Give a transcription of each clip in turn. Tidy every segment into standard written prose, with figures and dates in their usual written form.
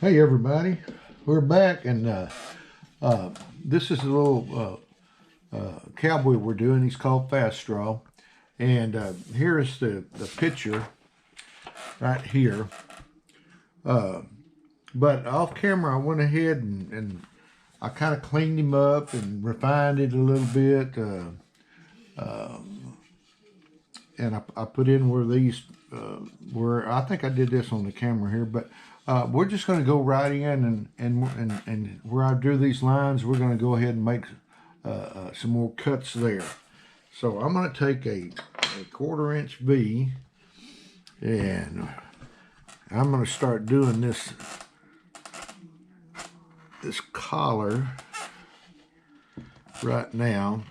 Hey everybody, we're back, and this is a little cowboy we're doing. He's called Fast Straw, and here is the picture right here. But off camera, I went ahead and I kind of cleaned him up and refined it a little bit, and I put in where these where I think I did this on the camera here, but. We're just going to go right in and where I drew these lines, we're going to go ahead and make some more cuts there. So I'm going to take a 1/4 inch V, and I'm going to start doing this collar right now,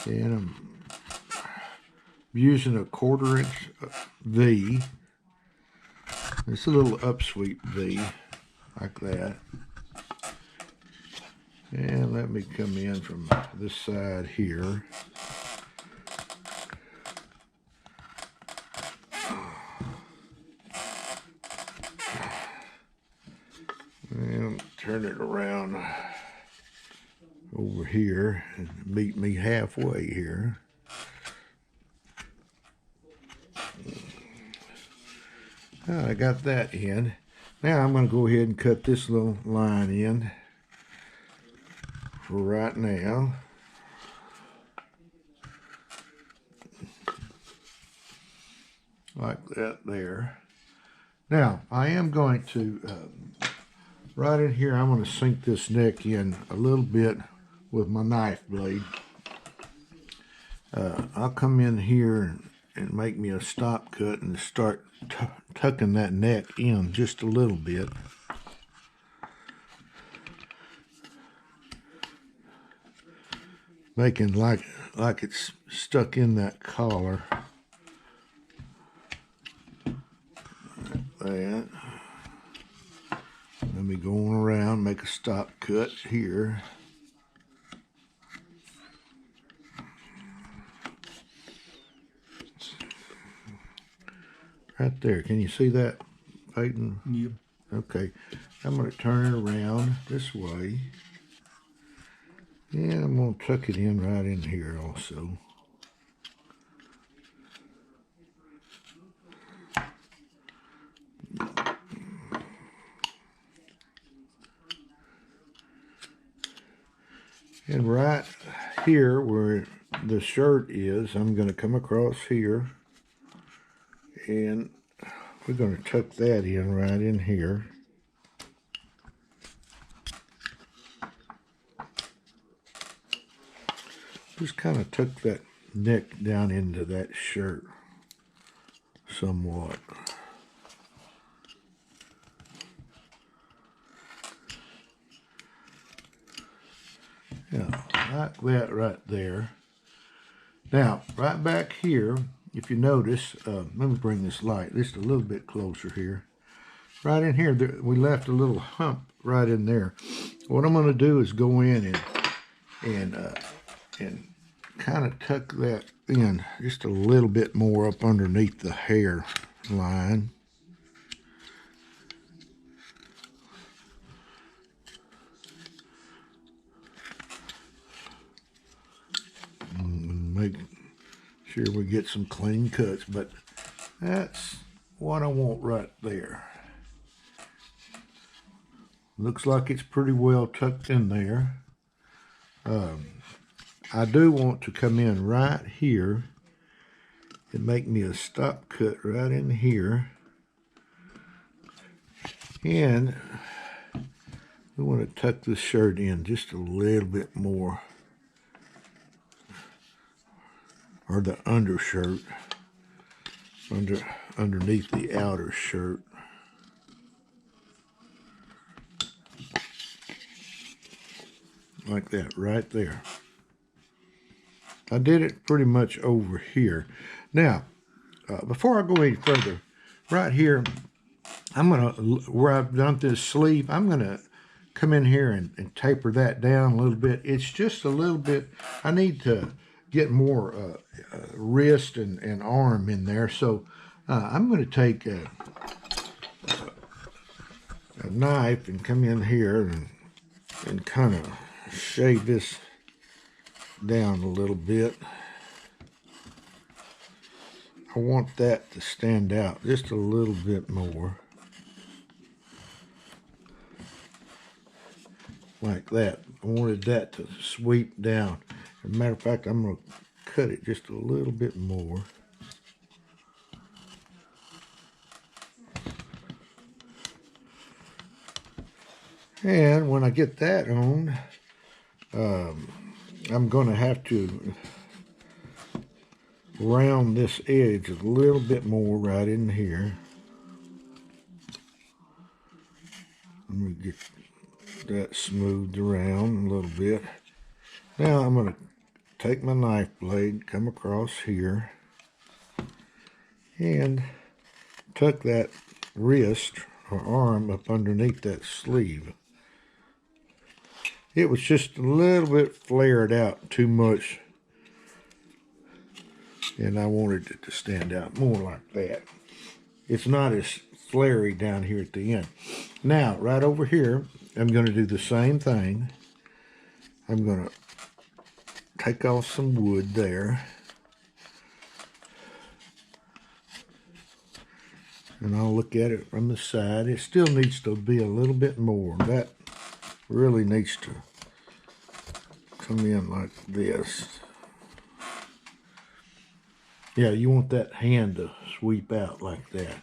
and I'm using a 1/4 inch V. It's a little upsweep V, like that. And let me come in from this side here. And turn it around over here and meet me halfway here. I got that in. Now I'm going to go ahead and cut this little line in for right now. Like that there. Now I am going to, right in here, I'm going to sink this neck in a little bit with my knife blade. I'll come in here and make me a stop cut and start tucking that neck in just a little bit. Making like it's stuck in that collar. Like that. Let me go on around, make a stop cut here. Right there. Can you see that, Peyton? Yep. Okay. I'm going to turn it around this way. And I'm going to tuck it in right in here also. And right here where the shirt is, I'm going to come across here. And we're going to tuck that in right in here. Just kind of tuck that neck down into that shirt somewhat. Yeah, like that right there. Now, right back here, if you notice, let me bring this light just a little bit closer here. Right in here, we left a little hump right in there. What I'm going to do is go in and kind of tuck that in just a little bit more up underneath the hair line. And make sure we get some clean cuts, but that's what I want right there. Looks like it's pretty well tucked in there. I do want to come in right here and make me a stop cut right in here. And we want to tuck this shirt in just a little bit more. Or the undershirt underneath the outer shirt. Like that right there. I did it pretty much over here. Now, before I go any further, right here, I'm gonna, where I've done this sleeve, I'm gonna come in here and taper that down a little bit. It's just a little bit, I need to get more wrist and arm in there. So I'm going to take a knife and come in here and kind of shave this down a little bit. I want that to stand out just a little bit more. Like that. I wanted that to sweep down. As a matter of fact, I'm going to cut it just a little bit more. And when I get that on, I'm going to have to round this edge a little bit more right in here. Let me get that smoothed around a little bit. Now I'm going to take my knife blade, come across here, and tuck that wrist or arm up underneath that sleeve. It was just a little bit flared out too much, and I wanted it to stand out more like that. It's not as flary down here at the end. Now, right over here, I'm going to do the same thing. I'm going to take off some wood there. And I'll look at it from the side. It still needs to be a little bit more. That really needs to come in like this. Yeah, you want that hand to sweep out like that.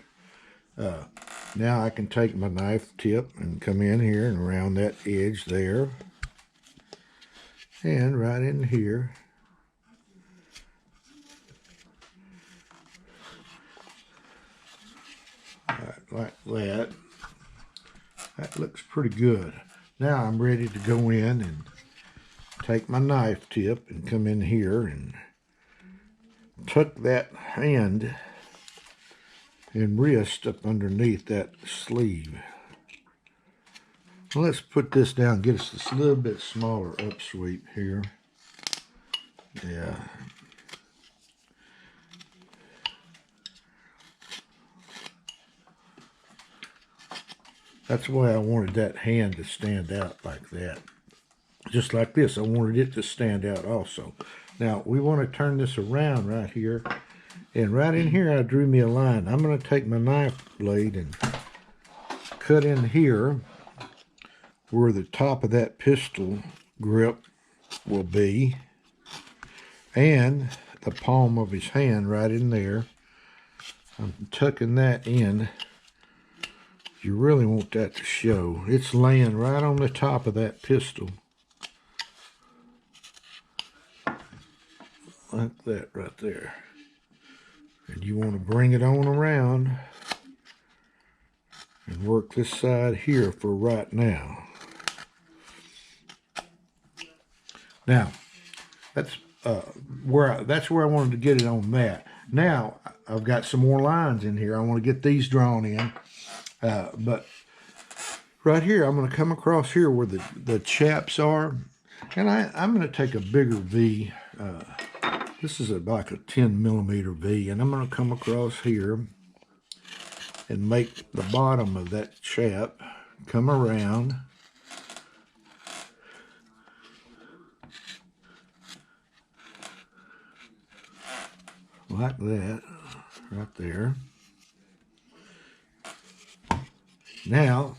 Now I can take my knife tip and come in here and around that edge there. And right in here. Right, like that. That looks pretty good. Now I'm ready to go in and take my knife tip and come in here and tuck that hand and wrist up underneath that sleeve. Let's put this down, get us this little bit smaller upsweep here. Yeah. That's why I wanted that hand to stand out like that. Just like this, I wanted it to stand out also. Now, we want to turn this around right here. And right in here, I drew me a line. I'm going to take my knife blade and cut in here where the top of that pistol grip will be. And the palm of his hand right in there. I'm tucking that in. You really want that to show. It's laying right on the top of that pistol. Like that right there. And you want to bring it on around and work this side here for right now. Now, that's where I wanted to get it on that. Now, I've got some more lines in here. I want to get these drawn in. But right here, I'm going to come across here where the chaps are. And I'm going to take a bigger V. This is like a 10mm V, and I'm going to come across here and make the bottom of that chap come around. Like that, right there. Now,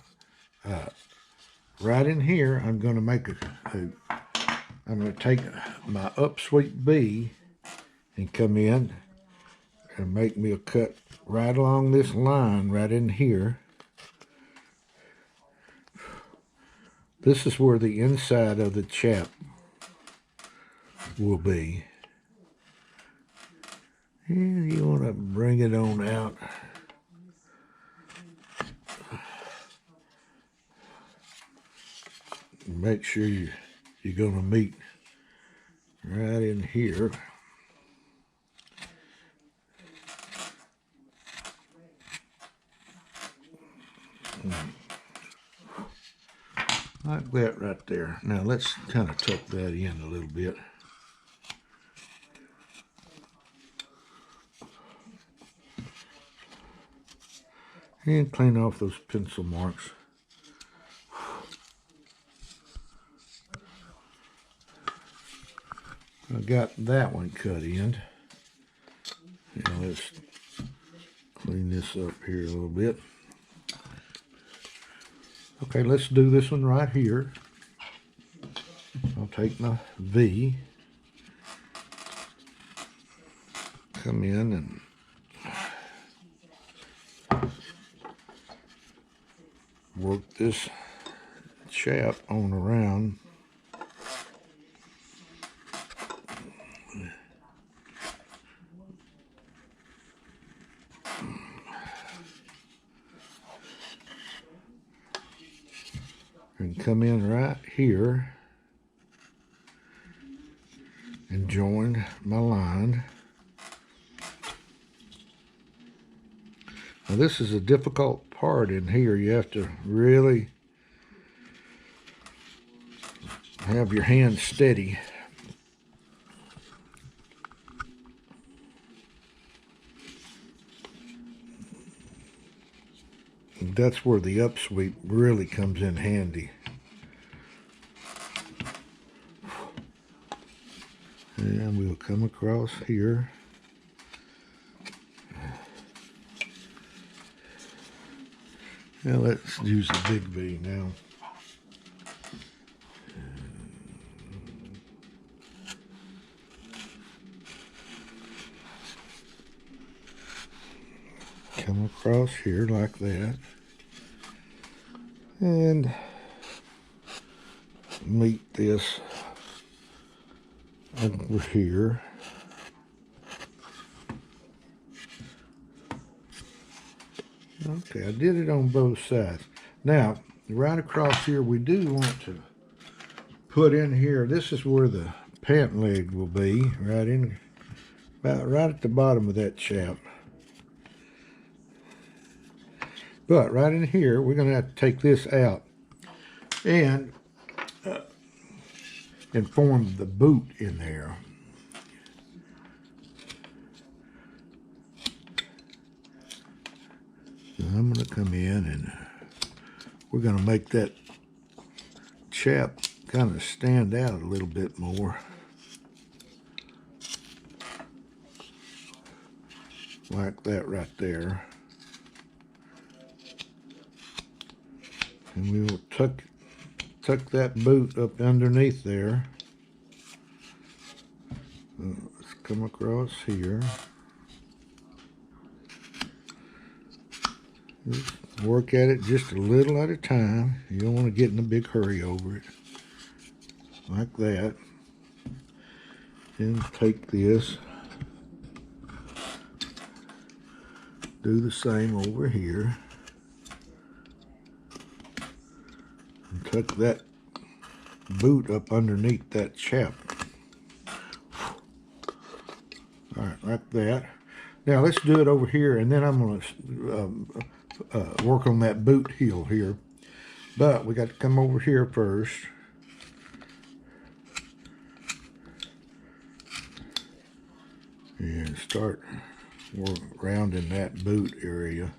right in here, I'm going to make I'm going to take my upsweep B and come in and make me a cut right along this line right in here. This is where the inside of the chap will be. And you want to bring it on out. Make sure you're going to meet right in here. Like that right there. Now let's kind of tuck that in a little bit. And clean off those pencil marks. got that one cut in. Now let's clean this up here a little bit. Okay, let's do this one right here. I'll take my V, come in and work this chap on around. And come in right here and join my line. Now this is a difficult part in here. You have to really have your hand steady. That's where the upsweep really comes in handy. And we'll come across here. Now let's use the big V now. Come across here like that. And meet this over here. Okay, I did it on both sides. Now, right across here, we do want to put in here, this is where the pant leg will be, right in, about right at the bottom of that chap. But right in here, we're going to have to take this out and form the boot in there. So I'm going to come in and we're going to make that chap kind of stand out a little bit more. Like that right there. And we will tuck that boot up underneath there. Let's come across here. Just work at it just a little at a time. You don't want to get in a big hurry over it. Like that. Then take this. Do the same over here. And tuck that boot up underneath that chap. Alright, like that. Now let's do it over here, and then I'm going to work on that boot heel here. But we got to come over here first. And start rounding that boot area.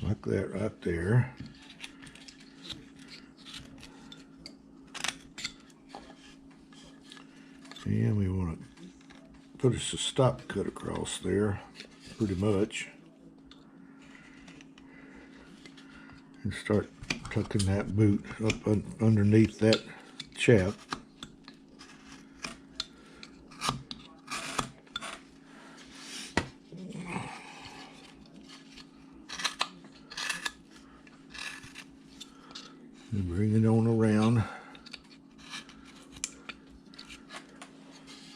Like that right there. And we want to put us a stop cut across there, pretty much. And start tucking that boot up underneath that chap. And bring it on around.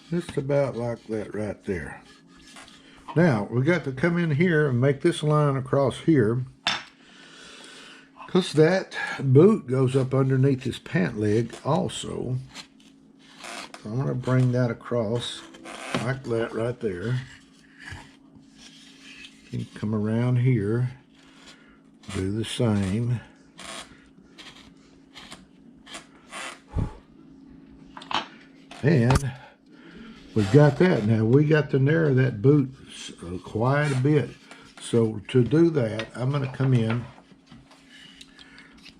Just about like that right there. Now, we got to come in here and make this line across here, because that boot goes up underneath his pant leg also. So I'm going to bring that across like that right there. You can come around here, do the same. And we've got that. Now we got to narrow that boot quite a bit. So to do that, I'm going to come in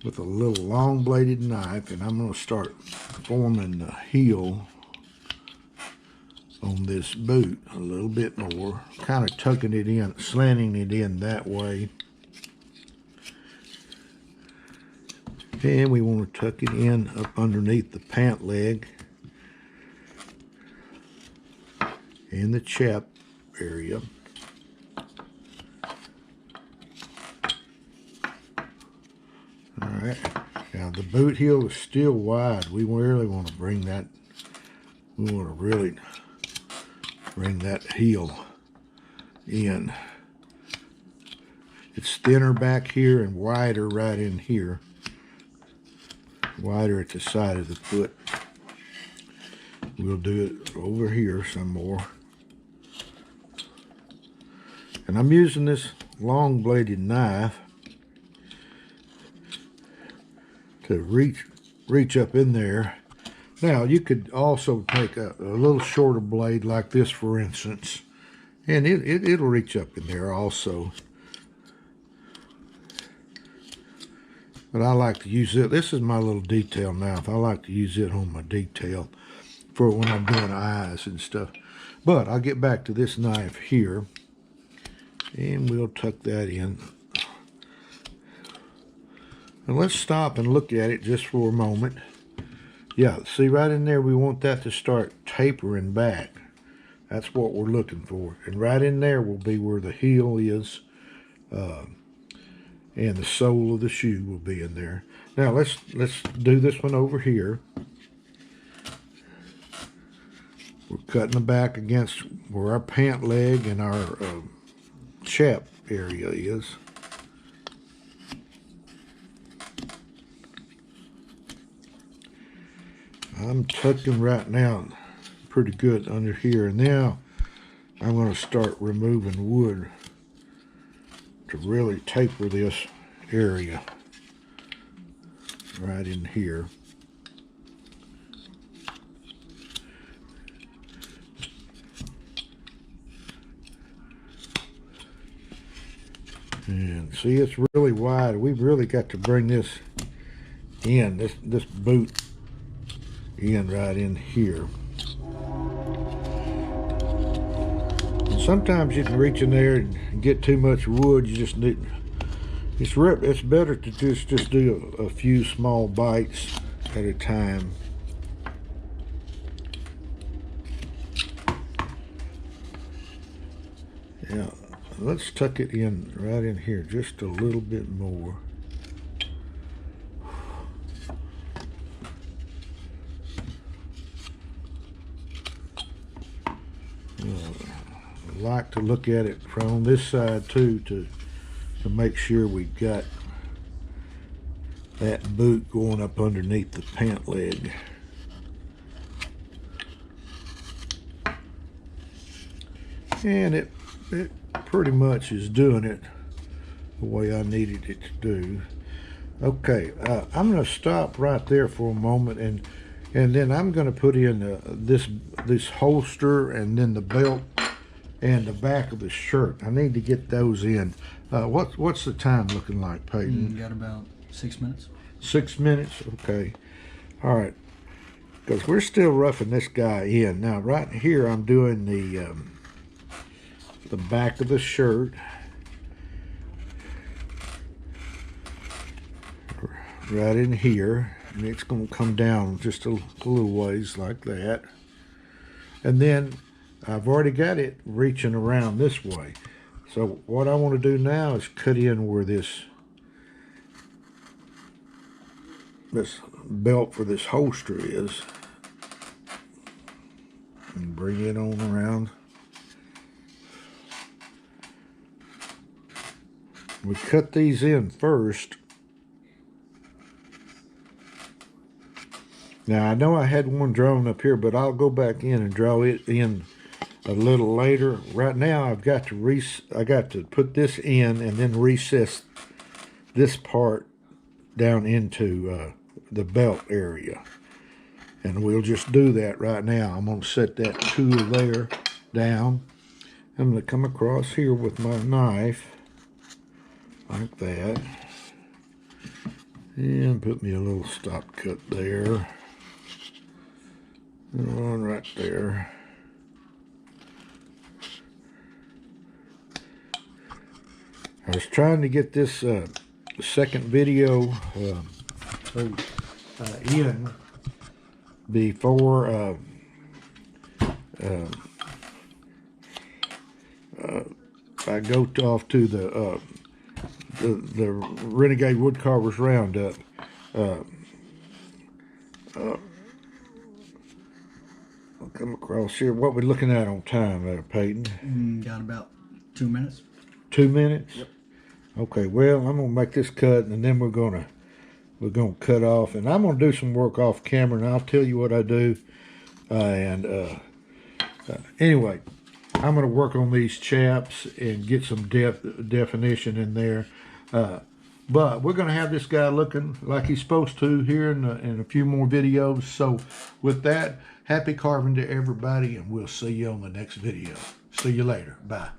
with a little long bladed knife, and I'm going to start forming the heel on this boot a little bit more, kind of tucking it in, slanting it in that way. And we want to tuck it in up underneath the pant leg and the chap area. Alright, now the boot heel is still wide. We really want to bring that, we want to really bring that heel in. It's thinner back here and wider right in here. Wider at the side of the foot. We'll do it over here some more. And I'm using this long bladed knife to reach up in there. Now you could also take a little shorter blade like this, for instance, and it'll reach up in there also. But I like to use it. This is my little detail knife. I like to use it on my detail for when I'm doing eyes and stuff. But I'll get back to this knife here, and we'll tuck that in. And let's stop and look at it just for a moment. Yeah, see right in there, we want that to start tapering back. That's what we're looking for. And right in there will be where the heel is, and the sole of the shoe will be in there. Now let's do this one over here. We're cutting the back against where our pant leg and our chap area is. I'm tucking right now pretty good under here, and now I'm going to start removing wood to really taper this area right in here. And see, it's really wide. We've really got to bring this in, this boot in right in here. And sometimes you can reach in there and get too much wood. You just need, it's better to just do a few small bites at a time. Yeah, let's tuck it in right in here just a little bit more. I like to look at it from this side too to make sure we've got that boot going up underneath the pant leg. And it pretty much is doing it the way I needed it to do. Okay, I'm going to stop right there for a moment, and then I'm going to put in this holster, and then the belt and the back of the shirt. I need to get those in. What's the time looking like, Peyton? Got about 6 minutes. 6 minutes? Okay. All right. Because we're still roughing this guy in. Now, right here, I'm doing the back of the shirt. Right in here. And it's going to come down just a little ways like that. And then I've already got it reaching around this way. So what I want to do now is cut in where this belt for this holster is. And bring it on around. We cut these in first. Now I know I had one drawn up here, but I'll go back in and draw it in a little later. Right now I've got to put this in and then recess this part down into the belt area. And we'll just do that right now. I'm going to set that tool there down. I'm going to come across here with my knife like that. And put me a little stop cut there. And one right there. I was trying to get this second video in before I go off to the Renegade Woodcarvers Roundup. I'll come across here. What we looking at on time there, Peyton? Got about 2 minutes. 2 minutes? Yep. Okay, well, I'm gonna make this cut, and then we're gonna cut off, and I'm gonna do some work off camera, and I'll tell you what I do. Anyway, I'm gonna work on these chaps and get some definition in there. But we're gonna have this guy looking like he's supposed to here in a few more videos. So with that, happy carving to everybody, and we'll see you on the next video. See you later. Bye.